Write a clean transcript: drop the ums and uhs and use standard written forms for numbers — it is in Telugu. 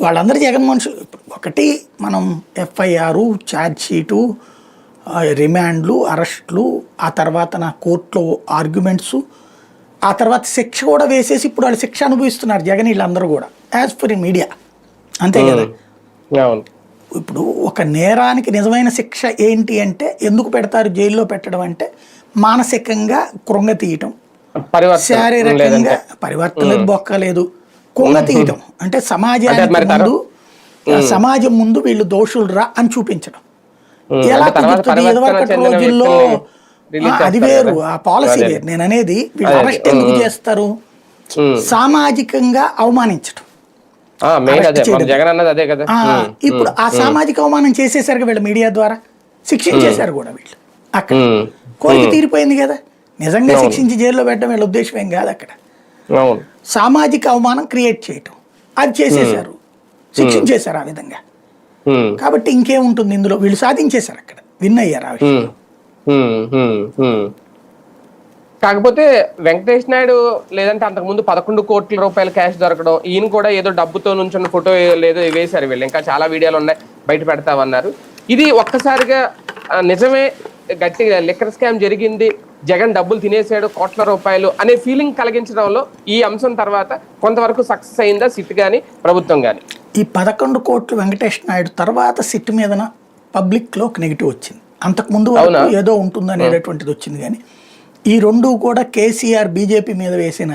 వాళ్ళందరూ జగన్మోహన్ ఒకటి మనం ఎఫ్ఐఆర్, ఛార్జ్ షీటు, రిమాండ్లు, అరెస్టులు, ఆ తర్వాత నా కోర్టులో ఆర్గ్యుమెంట్స్, ఆ తర్వాత శిక్ష కూడా వేసేసి ఇప్పుడు వాళ్ళు శిక్ష అనుభవిస్తున్నారు జగన్ వీళ్ళందరూ కూడా యాజ్ పర్ మీడియా. అంతే కదా. ఇప్పుడు ఒక నేరానికి నిజమైన శిక్ష ఏంటి అంటే ఎందుకు పెడతారు జైల్లో పెట్టడం అంటే మానసికంగా కృంగతీయటం, శారీరకంగా పరివర్తన బొక్కలేదు, కృంగతీయటం అంటే సమాజం ముందు వీళ్ళు దోషులు రా అని చూపించడం. ఎలా కుదురుతుంది ఇదివరకటి రోజుల్లో? అది వేరు, ఆ పాలసీ వేరు. నేను అనేది వీళ్ళు అరెస్ట్ ఎందుకు చేస్తారు? సామాజికంగా అవమానించడం. ఇప్పుడు ఆ సామాజిక అవమానం చేసేసరికి వీళ్ళు మీడియా ద్వారా శిక్షించేశారు కూడా. వీళ్ళు అక్కడ కోరిక తీరిపోయింది కదా. నిజంగా శిక్షించి జైల్లో పెట్టడం వీళ్ళ ఉద్దేశం ఏం కాదు. అక్కడ సామాజిక అవమానం క్రియేట్ చేయటం అది చేసేశారు, శిక్షించేశారు ఆ విధంగా. కాబట్టి ఇంకేముంటుంది ఇందులో? వీళ్ళు సాధించేశారు, అక్కడ విన్ అయ్యారు ఆ విషయంలో. కాకపోతే వెంకటేష్ నాయుడు లేదంటే అంతకుముందు 11 కోట్ల రూపాయల క్యాష్ దొరకడం, ఈయన కూడా ఏదో డబ్బుతో నుంచున్న ఫోటో లేదో వేశారు వీళ్ళు. ఇంకా చాలా వీడియోలు ఉన్నాయి, బయట పెడతామన్నారు. ఇది ఒక్కసారిగా నిజమే గట్టిగా లిక్కర్ స్కామ్ జరిగింది, జగన్ డబ్బులు తినేసాడు కోట్ల రూపాయలు అనే ఫీలింగ్ కలిగించడంలో ఈ అంశం తర్వాత కొంతవరకు సక్సెస్ అయిందా సిట్ కానీ ప్రభుత్వం కానీ? ఈ 11 కోట్లు వెంకటేష్ నాయుడు తర్వాత సిట్ మీద పబ్లిక్ లో ఒక నెగిటివ్ వచ్చింది. అంతకుముందు ఏదో ఉంటుంది అనేటటువంటిది వచ్చింది. కానీ ఈ రెండు కూడా కేసీఆర్ బీజేపీ మీద వేసిన